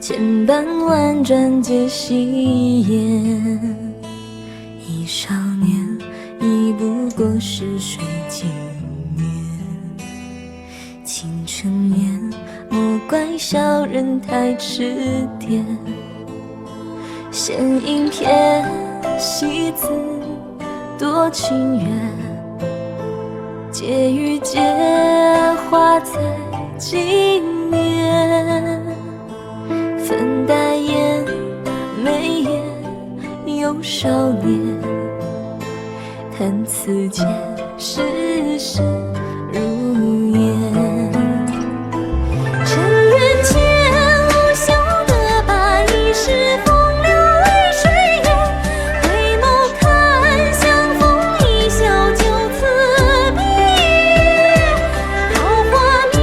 千般婉转皆戏言。忆少年，已不过是水经年。倾城烟，莫怪小人太痴癫。闲吟片戏字，多情缘。皆遇皆化在今年。粉黛眼，眉眼有少年。弹此间，世事如烟。尘缘间，无休的把一世风流为水烟。回眸看，相逢一笑就此别。桃花面，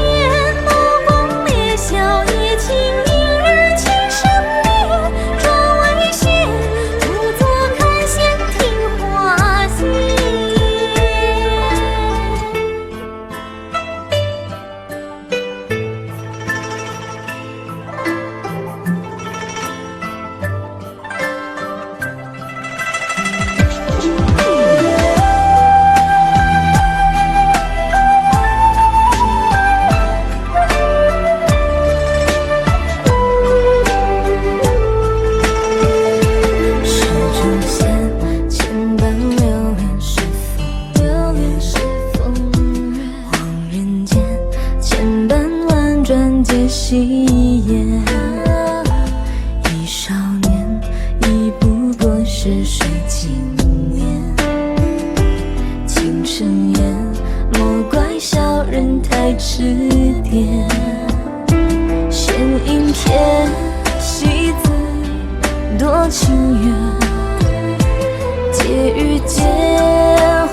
眸光烈笑，夜情影儿情深灭。转为仙，独坐看闲庭花谢。是诛仙，千般流连是风月。望人间，千般婉转皆戏言。忆少年，已不过是水经年。倾城烟，莫怪小人太痴癫。闲吟片戏字，多情缘。皆遇皆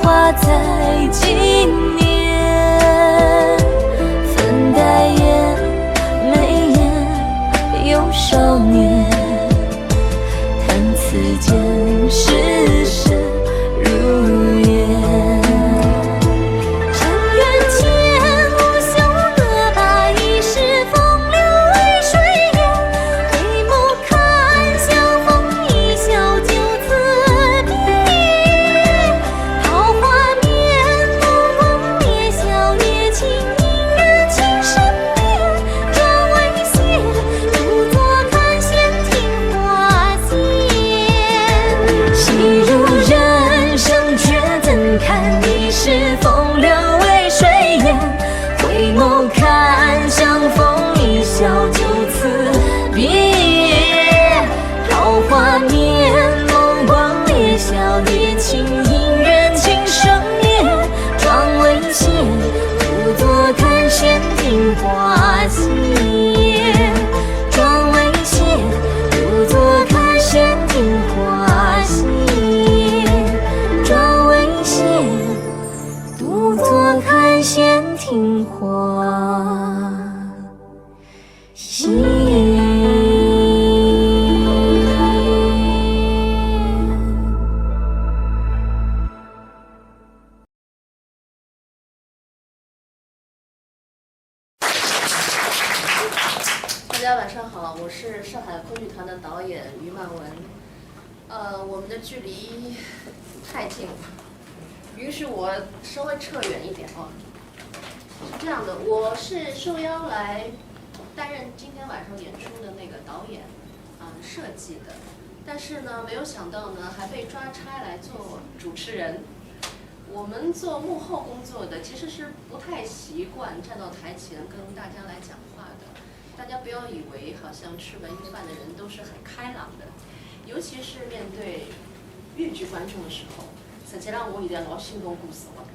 化在今年。粉黛眼，眉眼有少年。弹此间，世事如烟。尘缘间，无休的把一世风流为水烟。回眸看，相逢一笑就此别。桃花面，眸光烈笑，夜情影儿情深灭。转为仙，独坐看闲庭花谢。戏如人生，却怎堪一世风流为水烟。回眸看，相逢一笑就此别。桃花面，眸光烈笑，夜情影儿情深灭。转为仙，独坐看闲庭花谢。转为仙，独坐看闲庭花谢。转为仙，独坐看闲庭花谢。大家晚上好，我是上海昆剧团的导演于曼文。我们的距离太近了，于是我稍微撤远一点哦。是这样的，我是受邀来担任今天晚上演出的那个导演，设计的。但是呢，没有想到呢，还被抓差来做主持人。我们做幕后工作的其实是不太习惯站到台前跟大家来讲话的。大家不要以为好像吃文艺饭的人都是很开朗的，尤其是面对粤剧观众的时候，实际上我现在老心动故事了。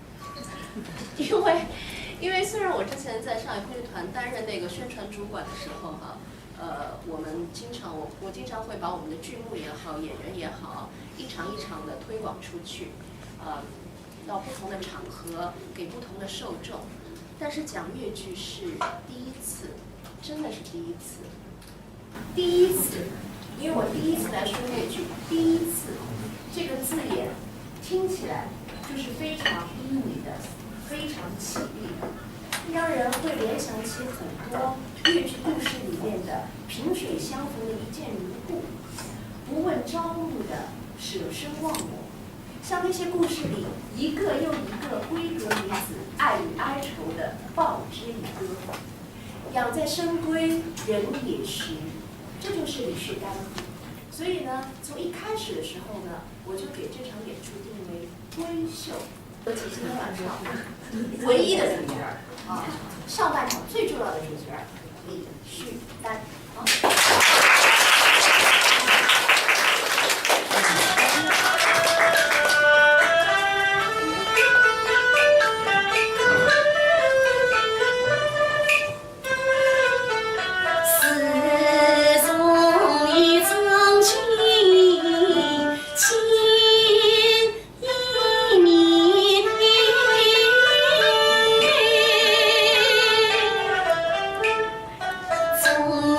因为虽然我之前在上海昆剧团担任那个宣传主管的时候哈，我经常会把我们的剧目也好，演员也好，一场一场的推广出去，到不同的场合给不同的受众。但是讲粤剧是第一次。真的是第一次，因为我第一次来说粤剧，第一次这个字眼听起来就是非常英语的，非常起立的。让人会联想起很多豫剧故事里面的萍水相逢的一见如故，不问朝暮的舍生忘我。像那些故事里一个又一个闺阁女子爱与哀愁的报之以歌。养在深闺人也识，这就是李氏干父。所以呢，从一开始的时候呢，我就给这场演出定为闺秀。尤其今天晚上唯一的主角啊，上半场最重要的主角李旭丹。好。从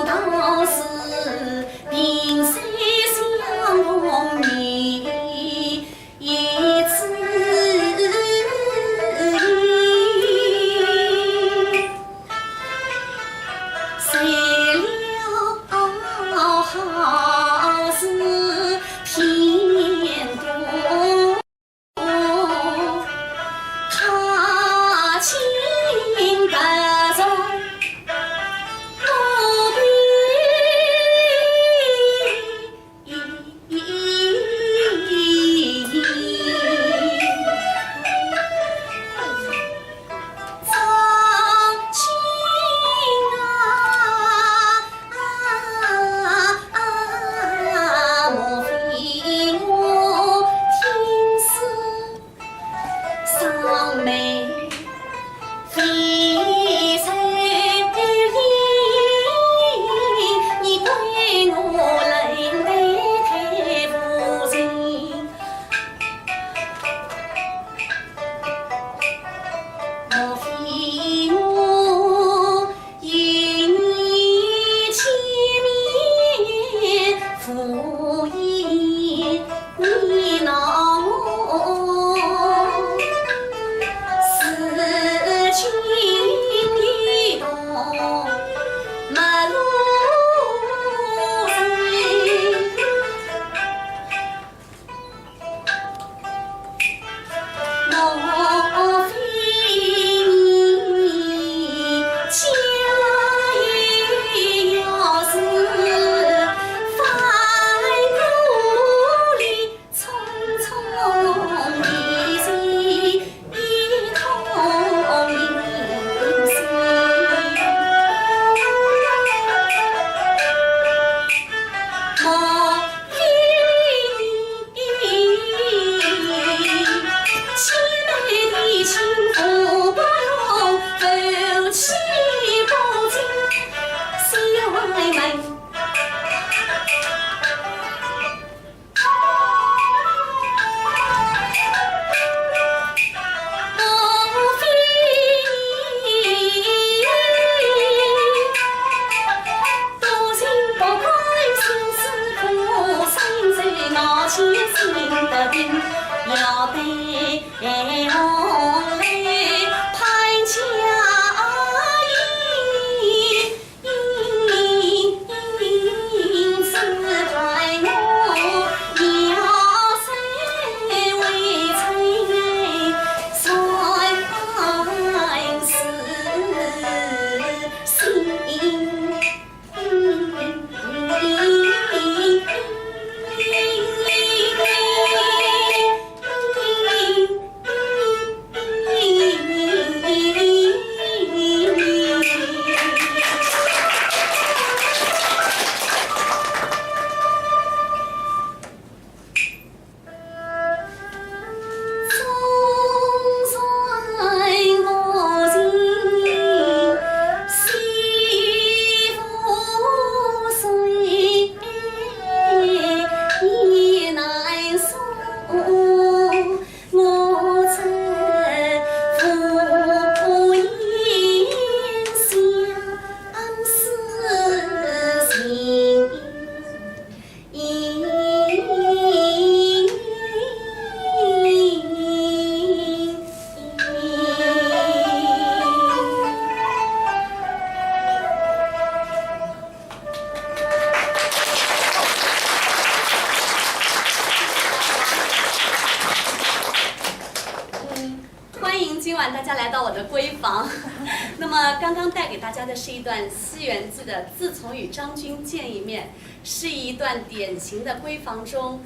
带给大家的是一段西园记的“自从与张君见一面”，是一段典型的闺房中，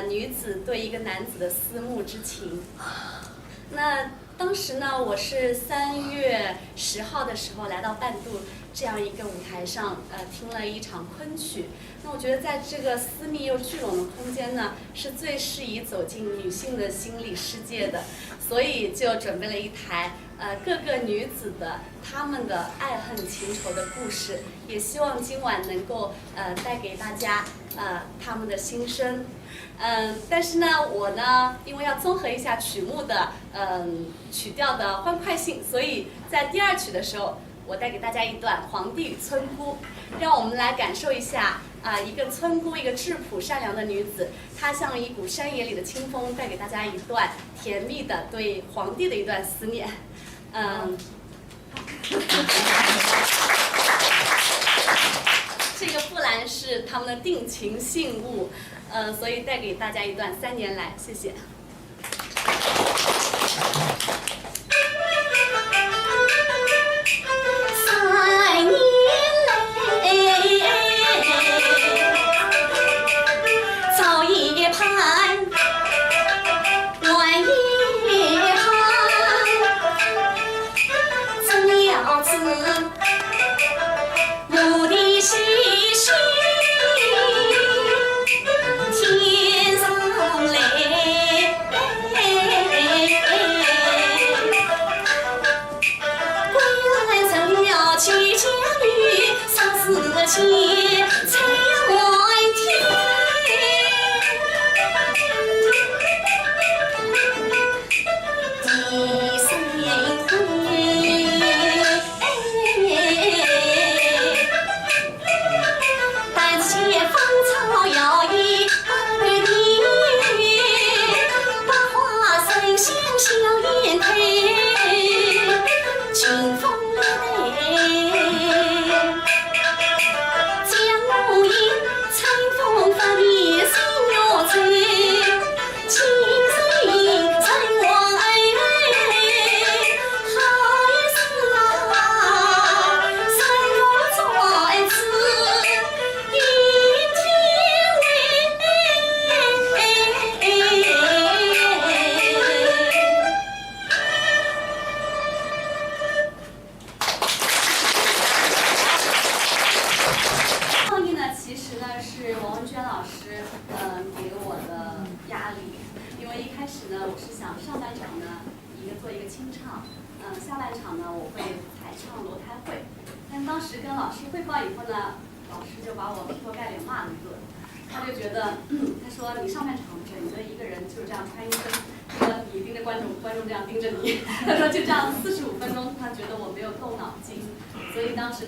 女子对一个男子的思慕之情。那当时呢，我是3月10号的时候来到半渡这样一个舞台上，听了一场昆曲。那我觉得在这个私密又聚拢的空间呢，是最适宜走进女性的心理世界的，所以就准备了一台各个女子的她们的爱恨情仇的故事，也希望今晚能够带给大家她们的心声。但是呢，我呢，因为要综合一下曲目的曲调的欢快性，所以在第2曲的时候，我带给大家一段《皇帝与村姑》，让我们来感受一下一个村姑，一个质朴善良的女子，她像一股山野里的清风，带给大家一段甜蜜的对皇帝的一段思念。这个布兰是他们的定情信物，所以带给大家一段3年来，谢谢。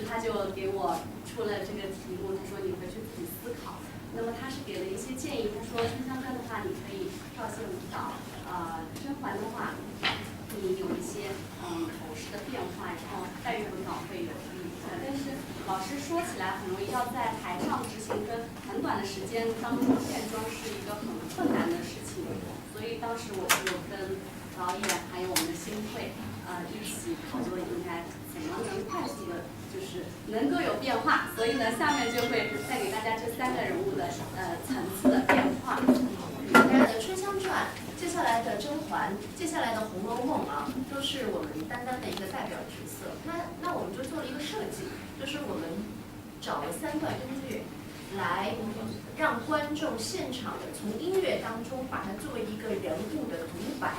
他就给我出了这个题目，他说你回去自己思考。那么他是给了一些建议，他说《春香传》的话，你可以照线舞蹈；甄嬛的话，你有一些口试的变化，然后黛玉文稿会有但是老师说起来很容易，要在台上执行跟很短的时间当中变装是一个很困难的事情，所以当时我就跟导演还有我们的新会一起讨论应该怎么能快速的，就是能够有变化。所以呢，下面就会带给大家这3个人物的层次的变化。大家的《春香传》，接下来的甄嬛，接下来的《红楼梦》啊，都是我们担当的一个代表角色。那我们就做了一个设计，就是我们找了3段音乐，来让观众现场的从音乐当中把它作为一个人物的独白。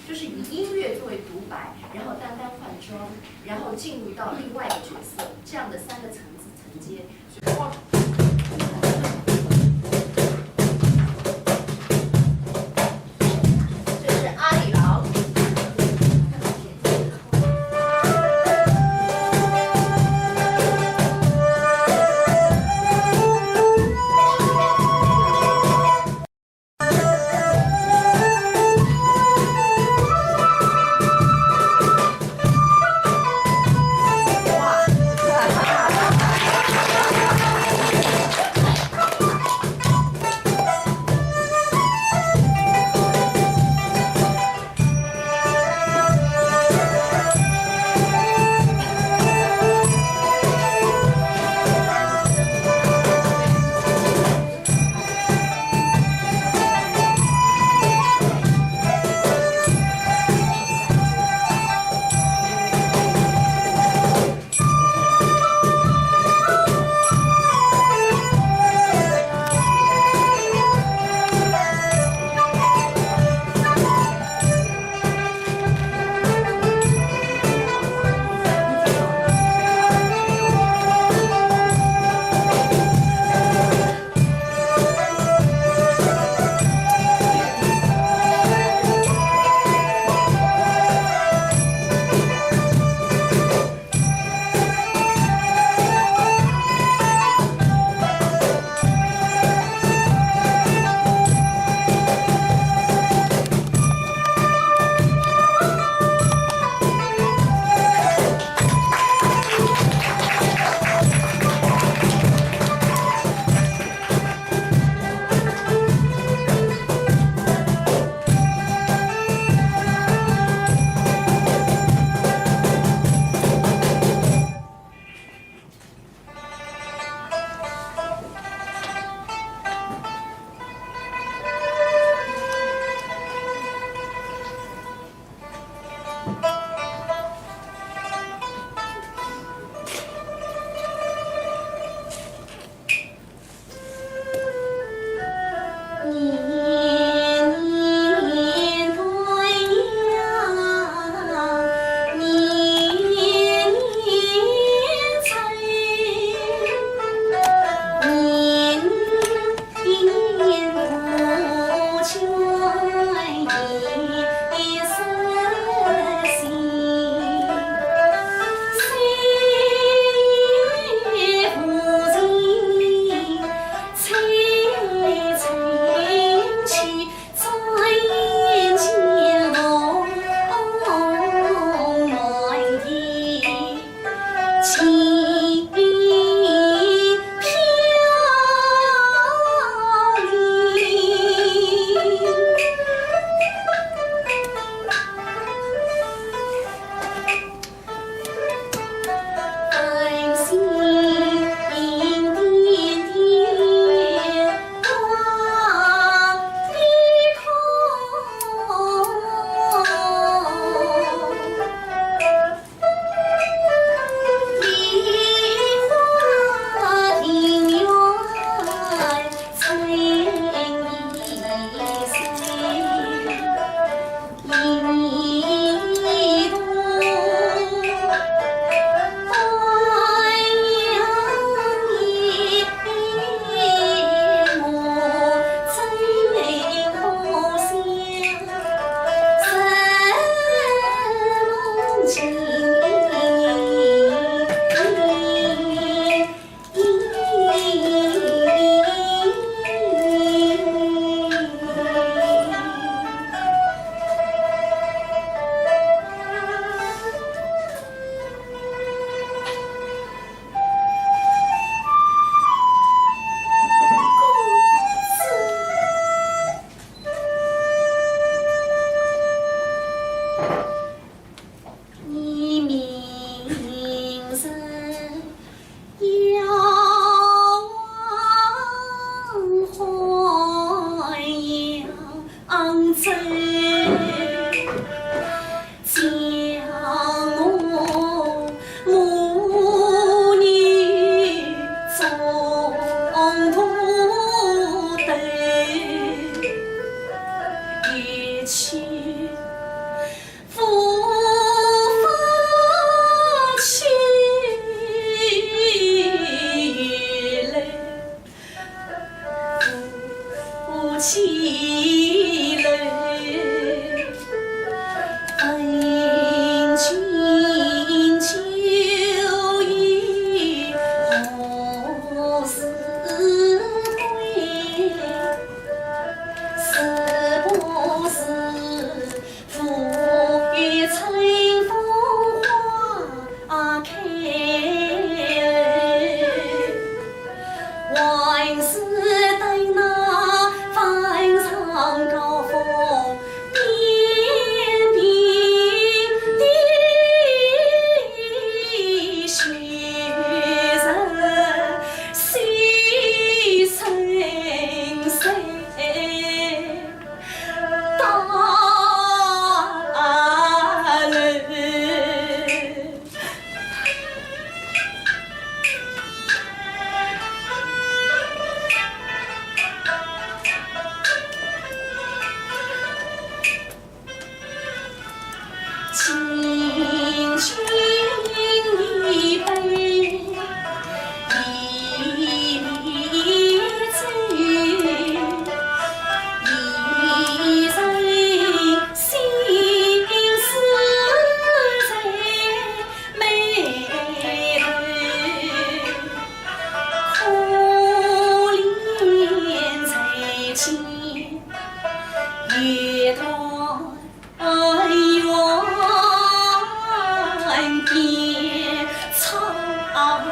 就是以音乐作为独白，然后单单换装，然后进入到另外一个角色，这样的3个层次层阶。这是阿里郎。哇！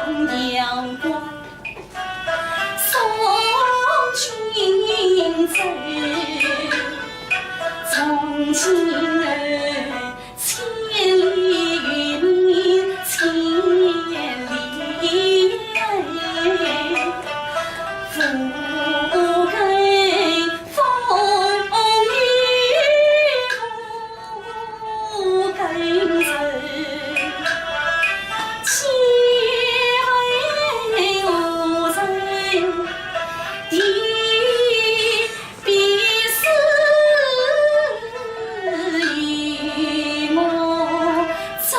阳关，送君走。从今儿千里云千里不该风雨不该走，千回无罪地必死与我曾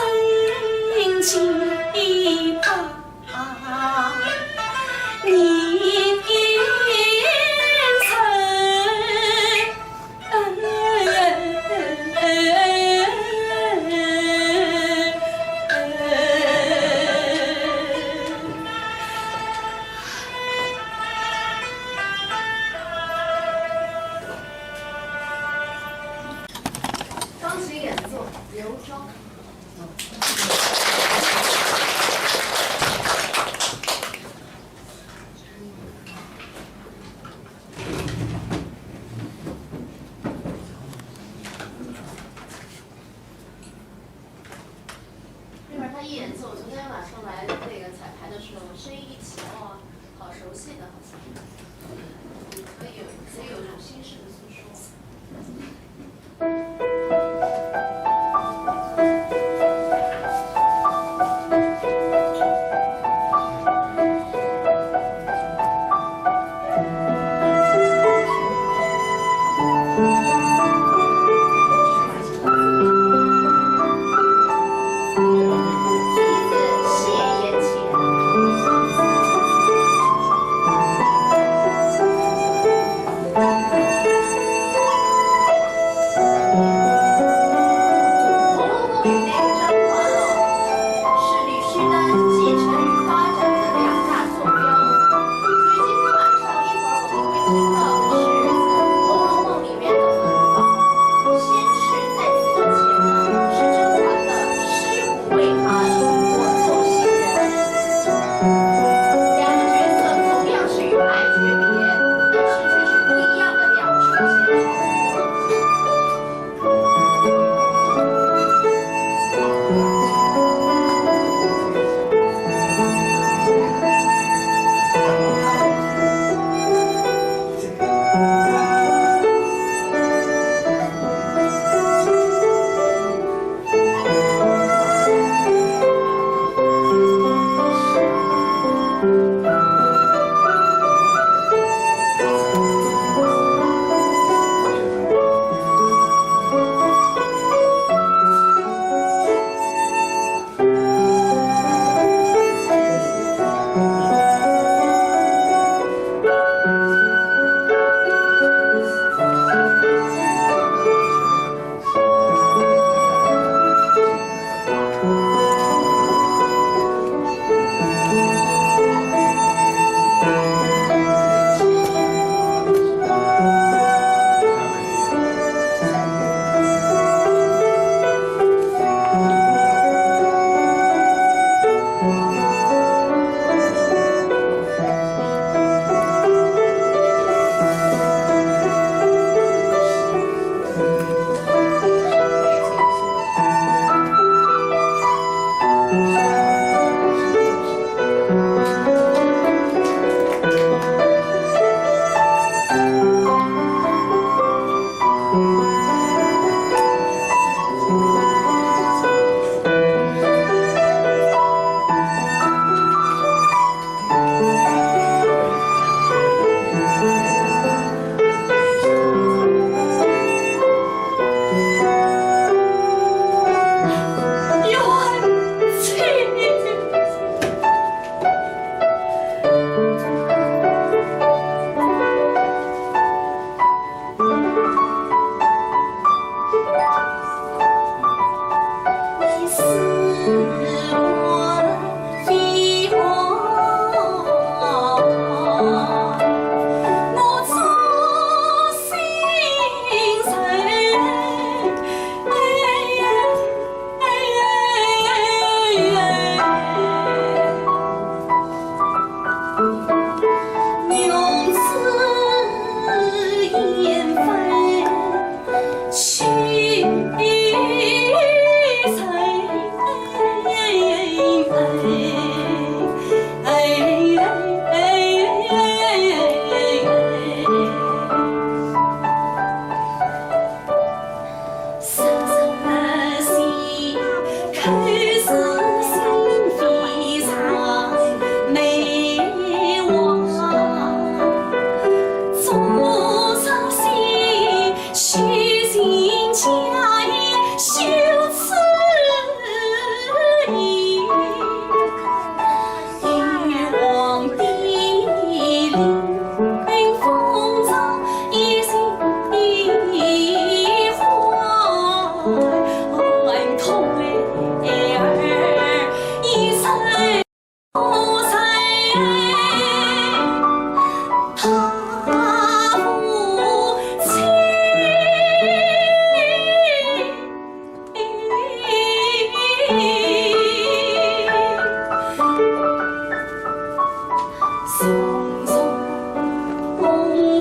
经把你钢琴演奏刘庄。那边他一演奏，昨天晚上来那个彩排的时候，声音一起，哦，好熟悉的，好像。可以有这种心事的诉说。谢延前。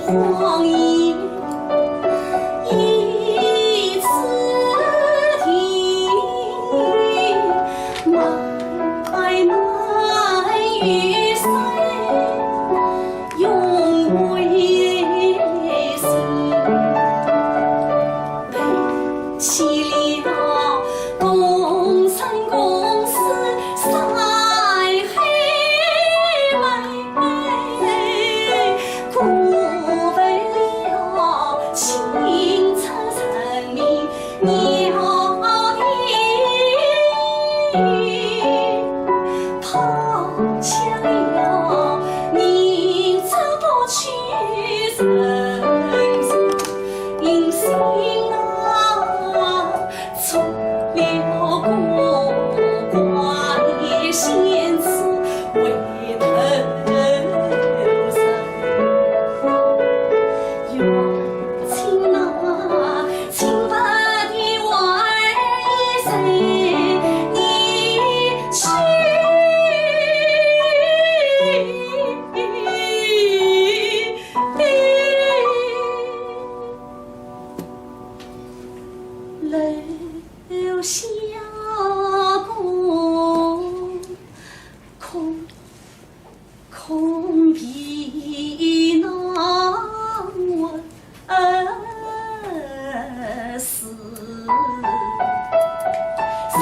荒野一次听，漫漫雨水永为心。背起了共生共死晒黑白，苦为了青草层里鸟的抛下了你走不去人因心啊，错了古怪仙子回头人，缘情啊，情不的外谁你去。留下空皮囊思谁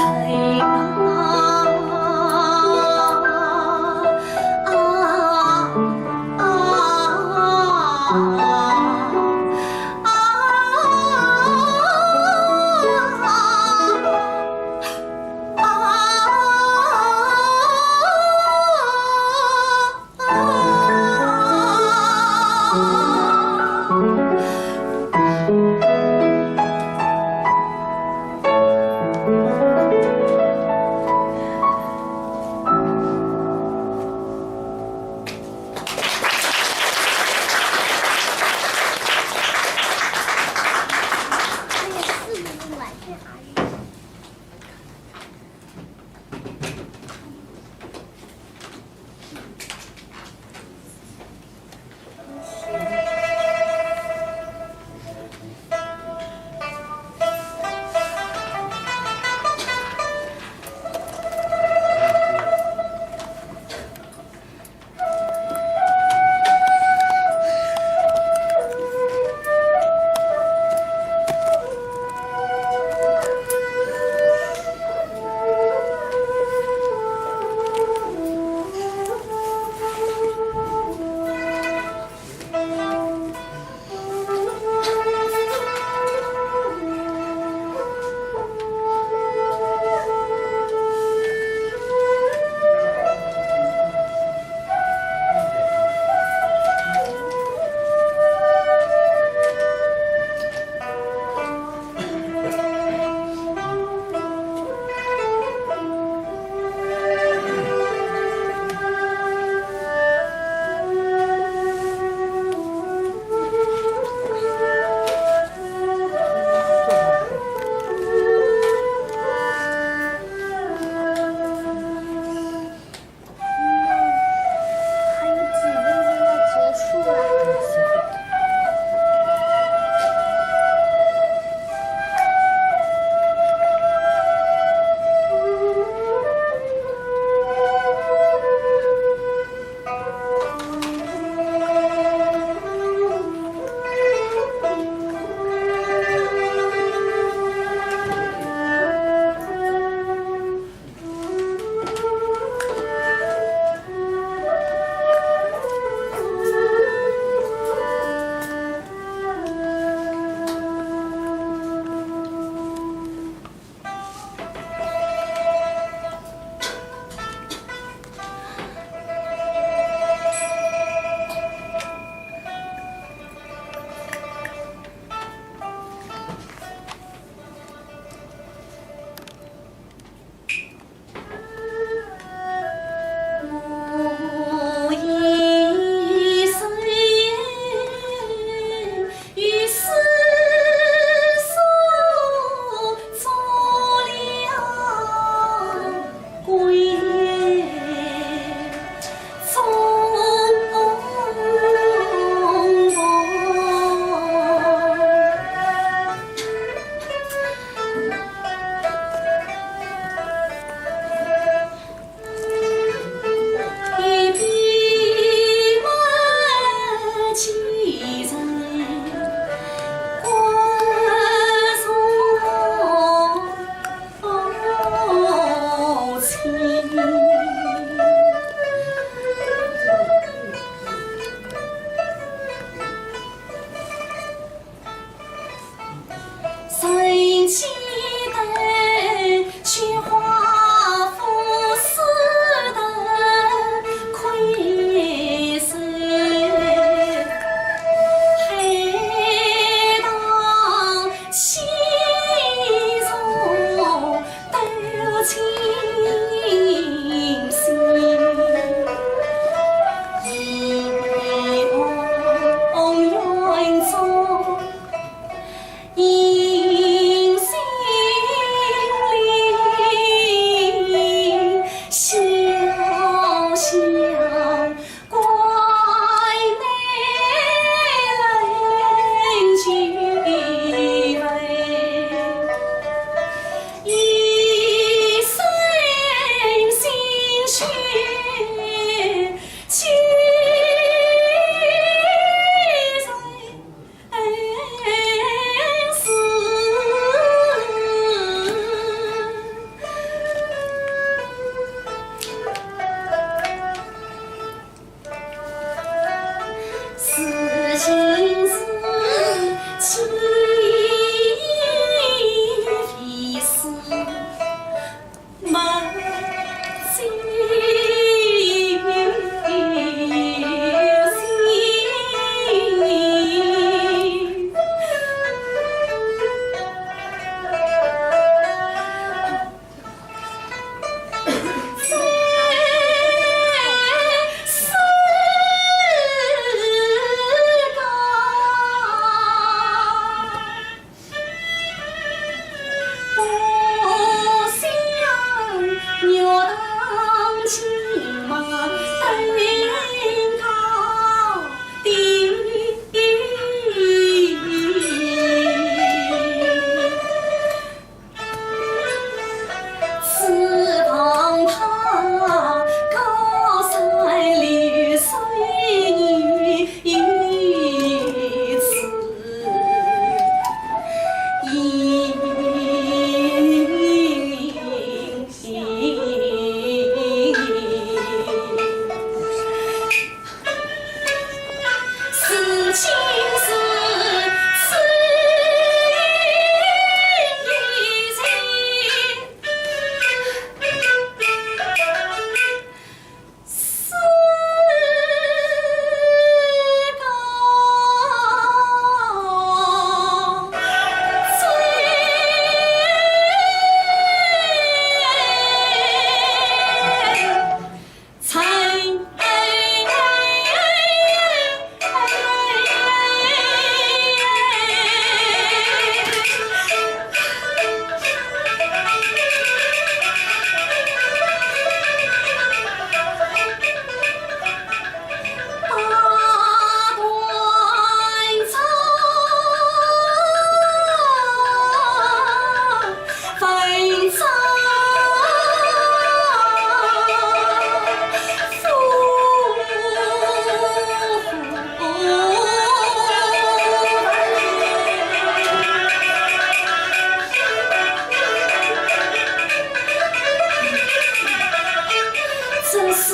是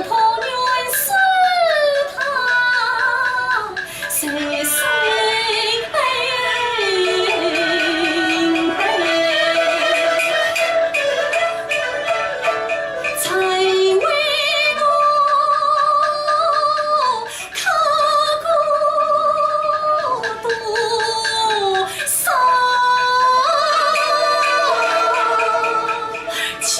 破原是他，谁才为我刻骨多少情？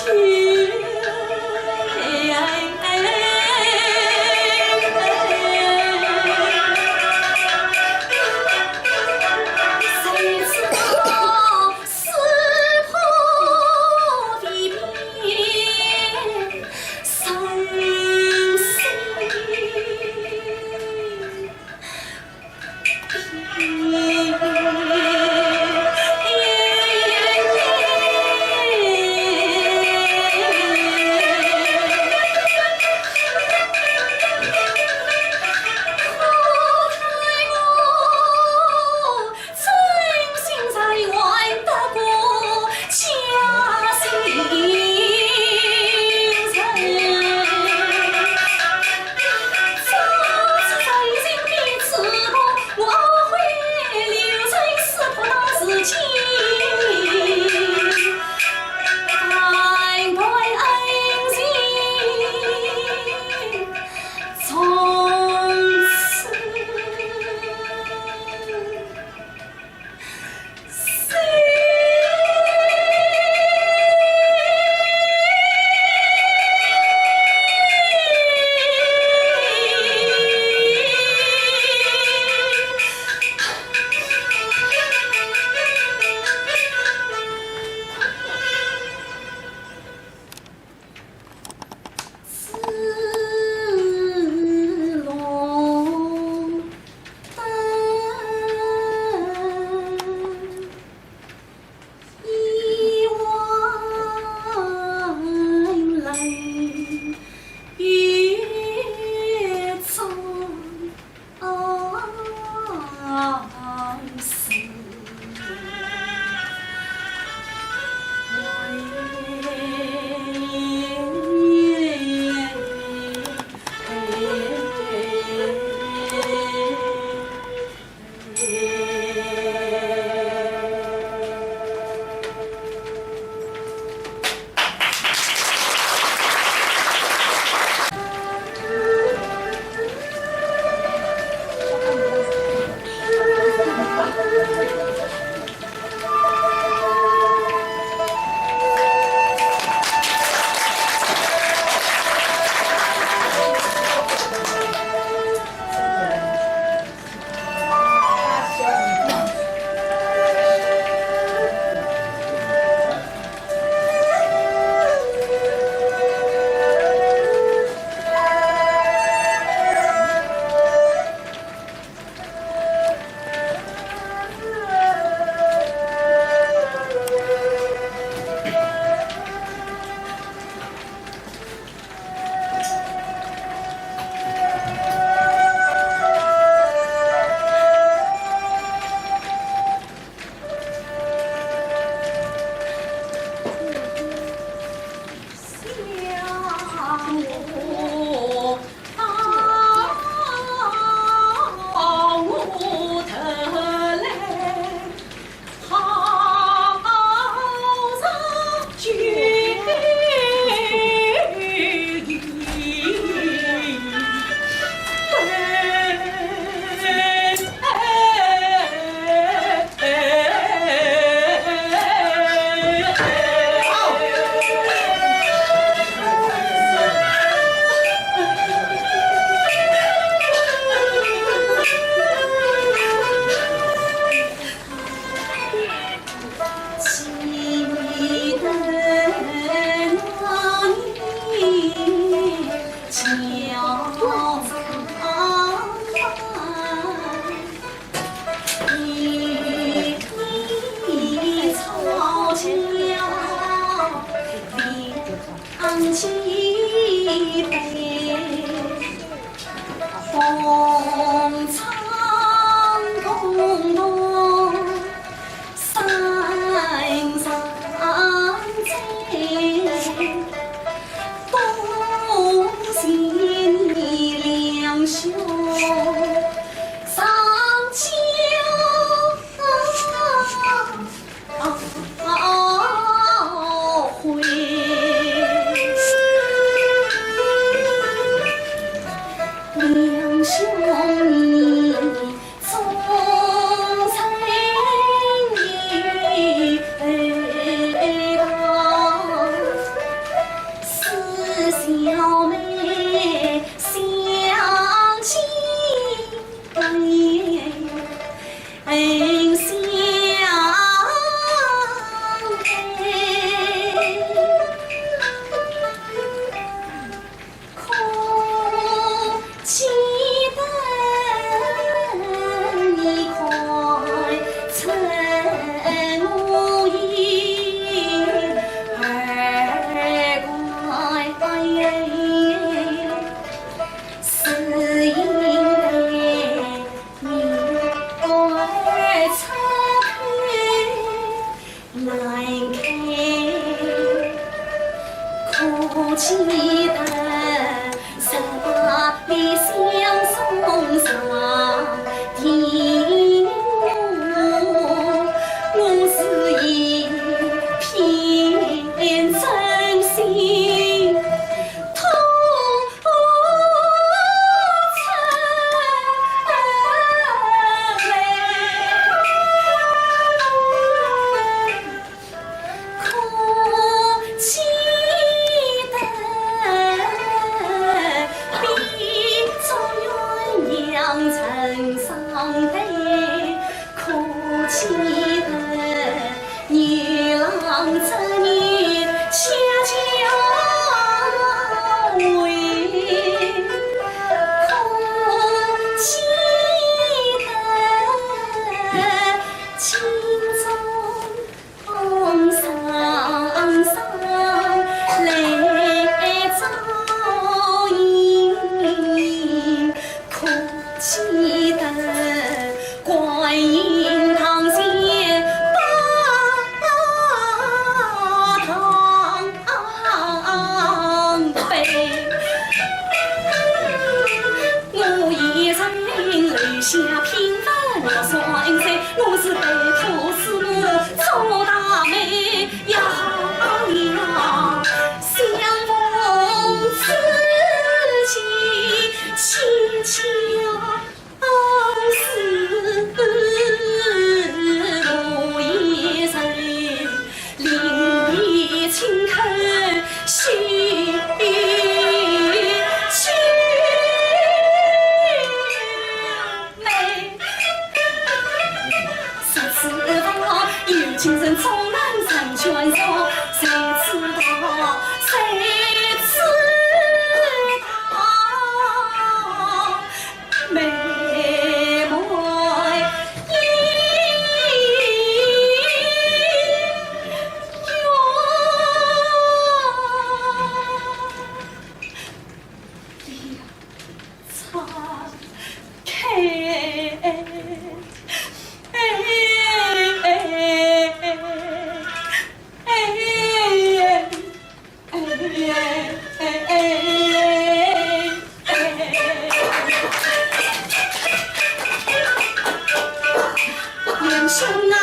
两兄啊，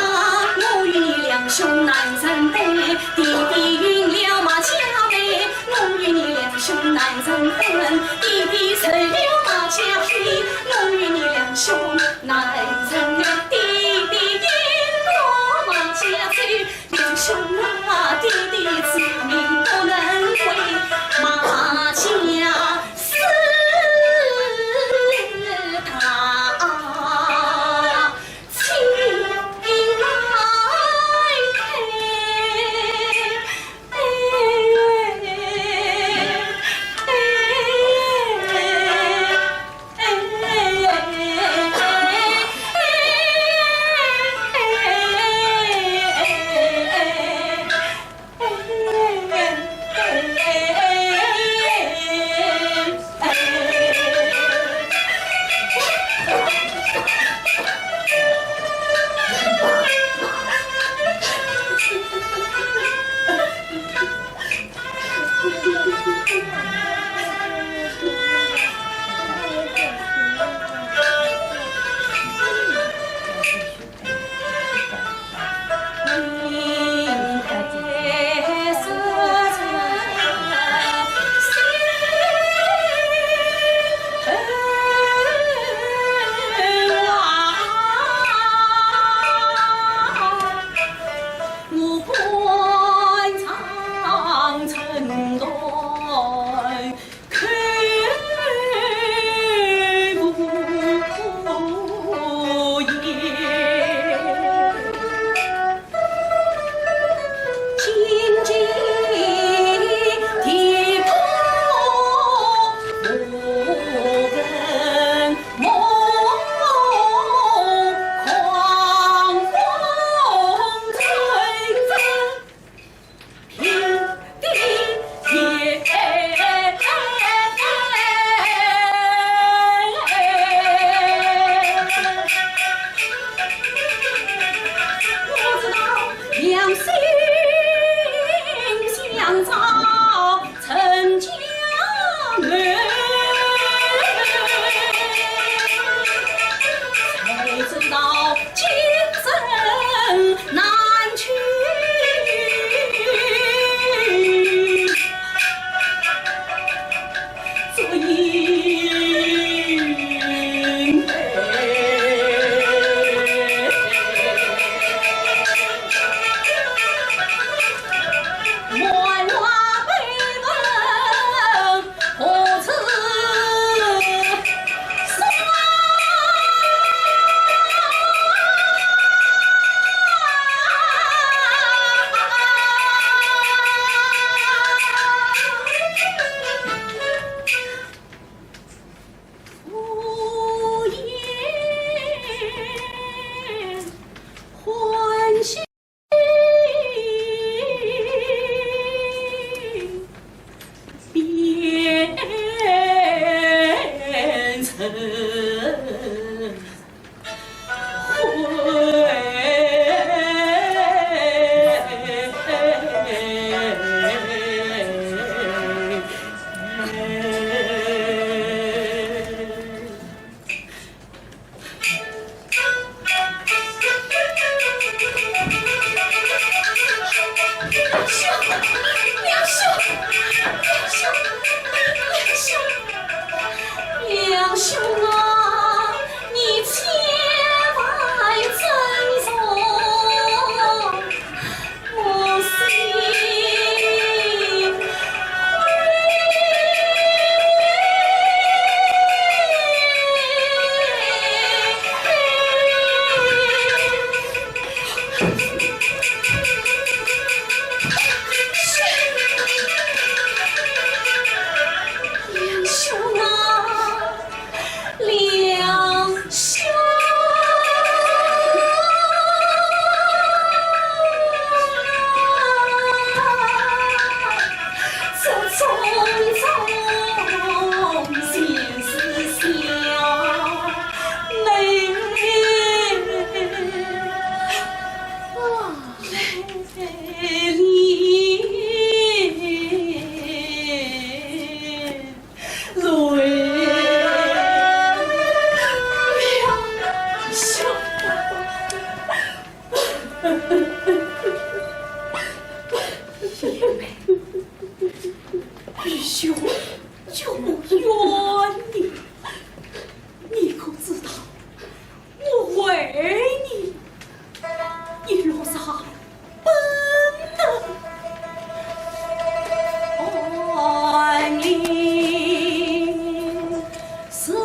我与你两兄难成对，弟弟运了马加倍，我与你两兄难成分，弟弟成了马加倍，我与你两兄难成了，弟弟赢过马加倍，两兄啊，弟弟自命不能为马加四他。两兄啊，你千万珍重，我心。两兄啊，怨你，你可知道我为你一路上奔腾，万里思雨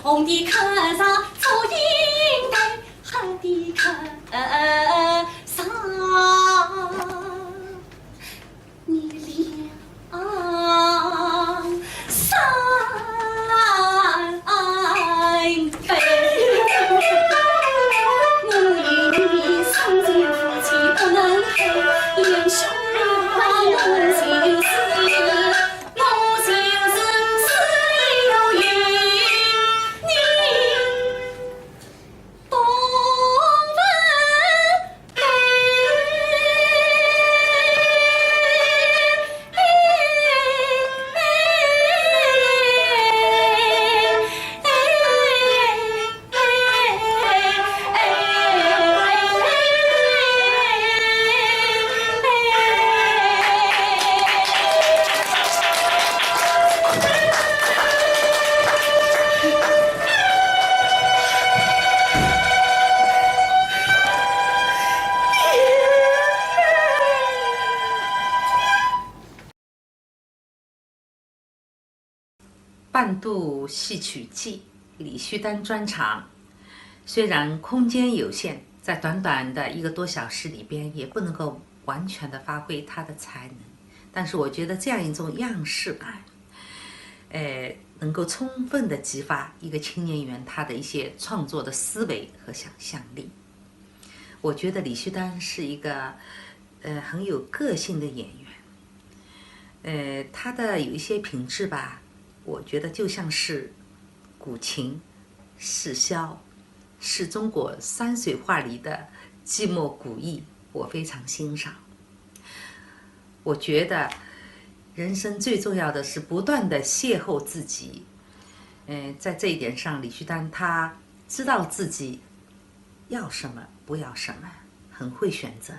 红的看上做应该，黑的看上你俩三杯。我与你相见夫妻不能配，连兄妹我就是死有缘，你不问悲。半渡戏曲记李旭丹专场，虽然空间有限，在短短的1个多小时里边，也不能够完全的发挥他的才能，但是我觉得这样一种样式感，能够充分的激发一个青年演员他的一些创作的思维和想象力。我觉得李旭丹是一个很有个性的演员，他的有一些品质吧，我觉得就像是古琴、世箫，是中国山水画里的寂寞古意，我非常欣赏。我觉得人生最重要的是不断的邂逅自己，在这一点上，李旭丹他知道自己要什么，不要什么，很会选择。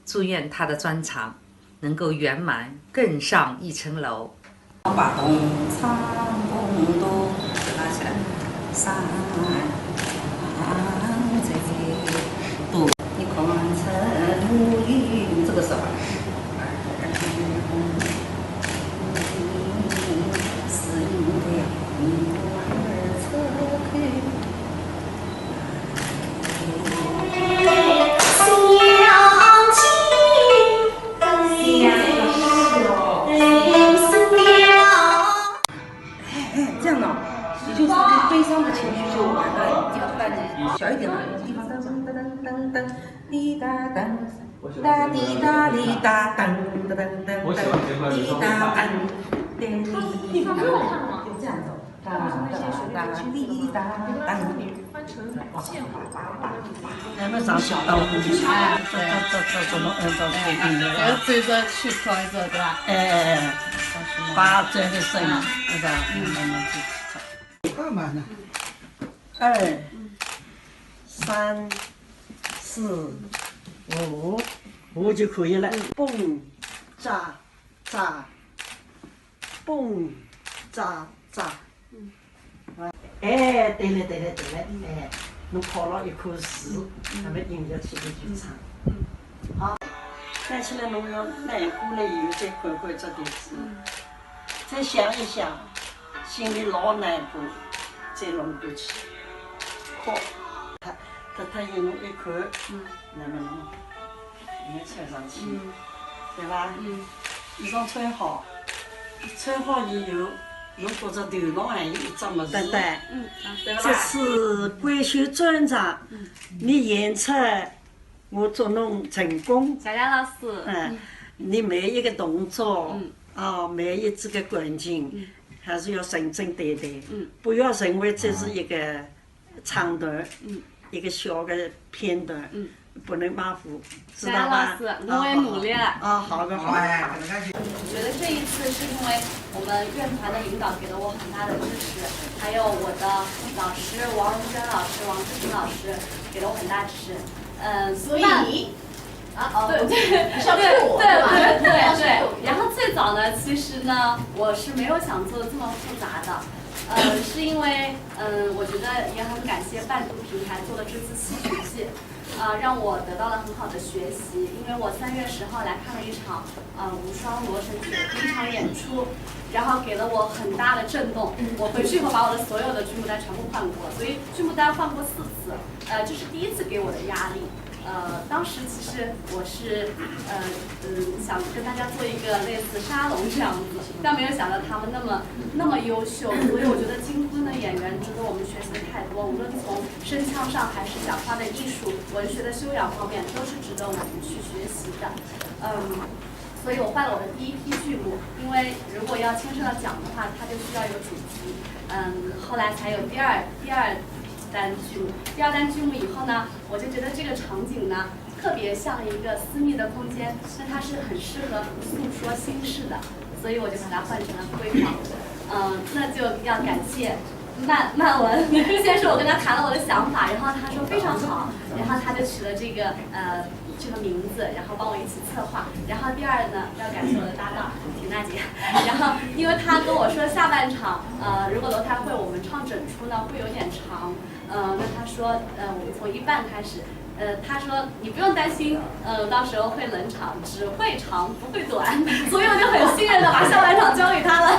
祝愿他的专场能够圆满，更上一层楼。把东唱东东，拉起来，三这都你看成无云，这个时候。小一点嘛，地方噔噔噔噔噔，滴答噔，哒滴答哩答噔噔噔噔噔，滴答噔，叮哩哩答，就这样走，哒哒哒哩答噔。咱们上去到屋里，走弄走可以。然后追着去跳一个，对吧？把这个声音，对吧？慢慢去。干嘛呢？2、3、4、5就可以了。蹦扎扎，蹦扎扎。哎，对了，哎，侬跑了一棵树，那么音乐起来就唱。好，站起来侬要难过了以后再看看这电视，再想一想，心里老难过，再弄过去。好，他一弄一看，那么侬也穿上去，对吧？衣裳穿好以后。侬觉着头脑还有一桩么事？对吧？这次冠秀专场，你演出，我祝侬成功。小佳老师，你每一个动作，每一支个感情，还是要认真对待，不要认为这是一个唱段，一个小的片段，不能马虎，知道吧？小佳老师，我也努力了。好的。我觉得这一次是因为我们院团的引导给了我很大的支持，还有我的老师王荣娟老师、王志平老师给了我很大支持。所以对。然后最早呢，其实呢，我是没有想做的这么复杂的，是因为我觉得也很感谢伴读平台做的这次戏曲季，让我得到了很好的学习。因为我3月10号来看了一场无双罗成曲的第1场演出，然后给了我很大的震动。我回去以后把我的所有的剧目单全部换过，所以剧目单换过4次，这是第1次给我的压力。当时其实我是想跟大家做一个类似沙龙这样子，但没有想到他们那么优秀，所以我觉得金昆的演员值得我们学习的太多，无论从声腔上还是讲话的艺术、文学的修养方面，都是值得我们去学习的。所以我换了我的第1批剧目，因为如果要牵涉到讲的话，它就需要有主题。后来才有第二单剧目。第2单剧目以后呢，我就觉得这个场景呢，特别像一个私密的空间，但它是很适合诉说心事的，所以我就把它换成了闺房。那就要感谢曼文，先是我跟他谈了我的想法，然后他说非常好，然后他就取了这个名字，然后帮我一起策划。然后第2呢，要感谢我的搭档缇娜姐，然后因为他跟我说下半场如果楼台会我们唱整出呢会有点长，那他说我们从1半开始。他说你不用担心，到时候会冷场，只会长不会短，所以我就很信任的把下半场交给他了。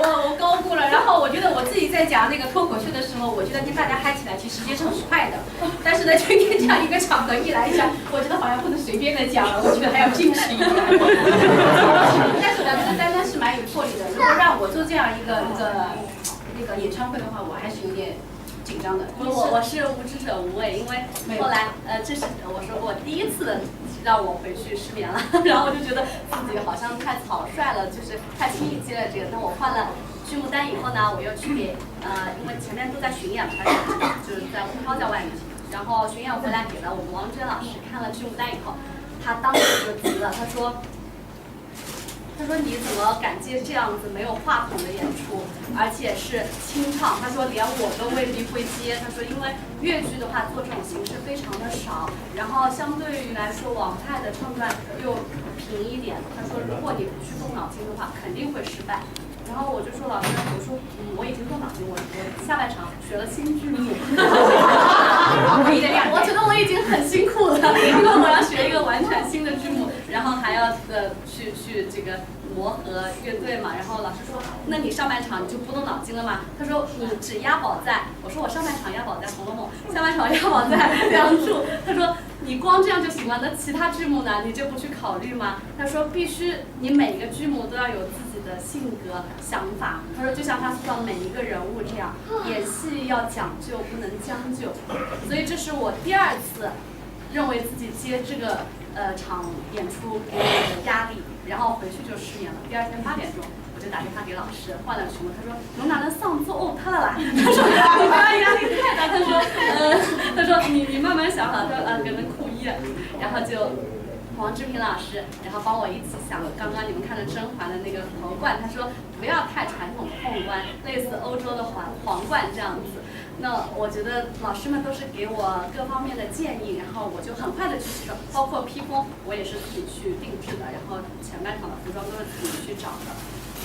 我高估了，然后我觉得我自己在讲那个脱口秀的时候，我觉得跟大家嗨起来其实时间是很快的，但是呢，今天这样一个场合一来讲，我觉得好像不能随便的讲了，我觉得还要矜持一点。但是我觉得丹丹是蛮有魄力的，如果让我做这样一个演唱会的话，我还是有点紧张的。我是无知者无畏，因为后来这是我说过第1次让我回去失眠了，然后我就觉得自己好像太草率了，就是太轻易接了这个。那我换了剧目单以后呢，我又去给因为前面都在巡演嘛，就是在吴涛在外面，然后巡演回来给了我们王娟老师看了剧目单以后，他当时就急了，他说你怎么敢接这样子没有话筒的演出，而且是清唱？他说连我都未必会接。他说因为粤剧的话做这种形式非常的少，然后相对于来说往派的唱段又平一点。他说如果你不去动脑筋的话，肯定会失败。然后我就说老师，我已经动脑筋，我下半场学了新剧目。我觉得我已经很辛苦了，因为我要学一个完全新的剧目，然后还要去这个磨合乐队嘛。然后老师说，那你上半场你就不动脑筋了吗？他说你只押宝在，我说我上半场押宝在《红楼梦》，下半场押宝在《梁祝》。他说你光这样就行了，那其他剧目呢你就不去考虑吗？他说必须你每一个剧目都要有自己的性格想法。他说就像他塑造每一个人物这样，演戏要讲究不能将就。所以这是我第2次认为自己接这个场演出给我的压力，然后回去就失眠了。第2天8点钟我就打电话给老师换了曲目，他说侬哪能上做哦他了啦？他说你不要压力太大，他说你慢慢想好，他说可能酷一，然后就黄志平老师，然后帮我一起想刚刚你们看的甄嬛的那个头冠，他说不要太传统凤冠，类似欧洲的皇冠这样子。那我觉得老师们都是给我各方面的建议，然后我就很快的去吸收，包括披风我也是自己去定制的，然后前半场的服装都是自己去找的。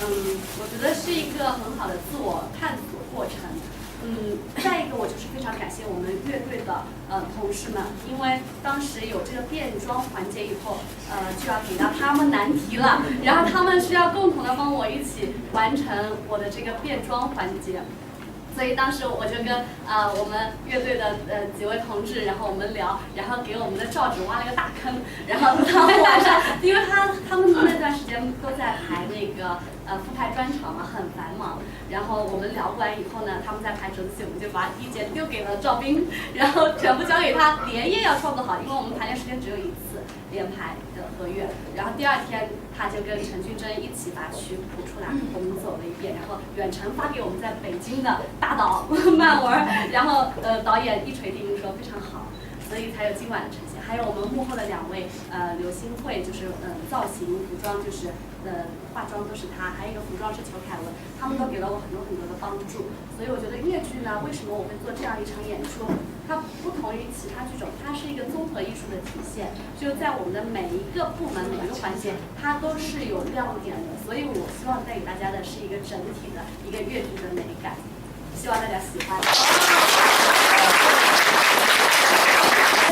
我觉得是一个很好的自我探索过程。再一个我就是非常感谢我们乐队的同事们，因为当时有这个变装环节以后，就要给到他们难题了，然后他们需要共同的帮我一起完成我的这个变装环节。所以当时我就跟我们乐队的几位同志，然后我们聊，然后给我们的赵芷挖了一个大坑，然后当晚上，因为他们那段时间都在排那个复排专场嘛，很繁忙。然后我们聊完以后呢，他们在排整戏，我们就把意见丢给了赵斌，然后全部交给他，连夜要创作好，因为我们排练时间只有1次连排的合乐。然后第2天他就跟陈俊贞一起把曲谱出来，我们走了一遍，然后远程发给我们在北京的大导曼文，然后导演一锤定音说非常好，所以才有今晚的呈现。还有我们幕后的2位刘新慧，就是造型、服装就是化妆都是她，还有一个服装是裘凯文，他们都给了我很多的帮助。所以我觉得越剧呢，为什么我会做这样一场演出？它不同于其他剧种，它是一个综合艺术的体现，就在我们的每一个部门、每一个环节，它都是有亮点的。所以我希望带给大家的是一个整体的一个越剧的美感，希望大家喜欢。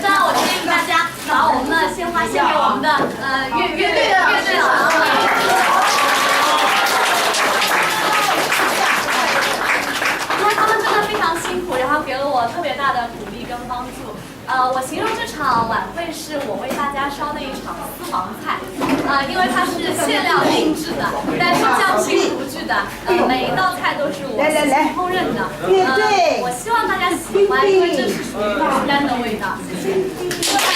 那我建议大家把我们的鲜花献给我们的乐队长。因为他们真的非常辛苦，然后给了我特别大的鼓励跟帮助。我形容这场晚会是我为大家烧的一场私房菜，因为它是限量定制的，但是匠心独具的，每一道菜都是我自己烹饪的。我希望大家喜欢，因为这是属于不丹的味道。谢谢。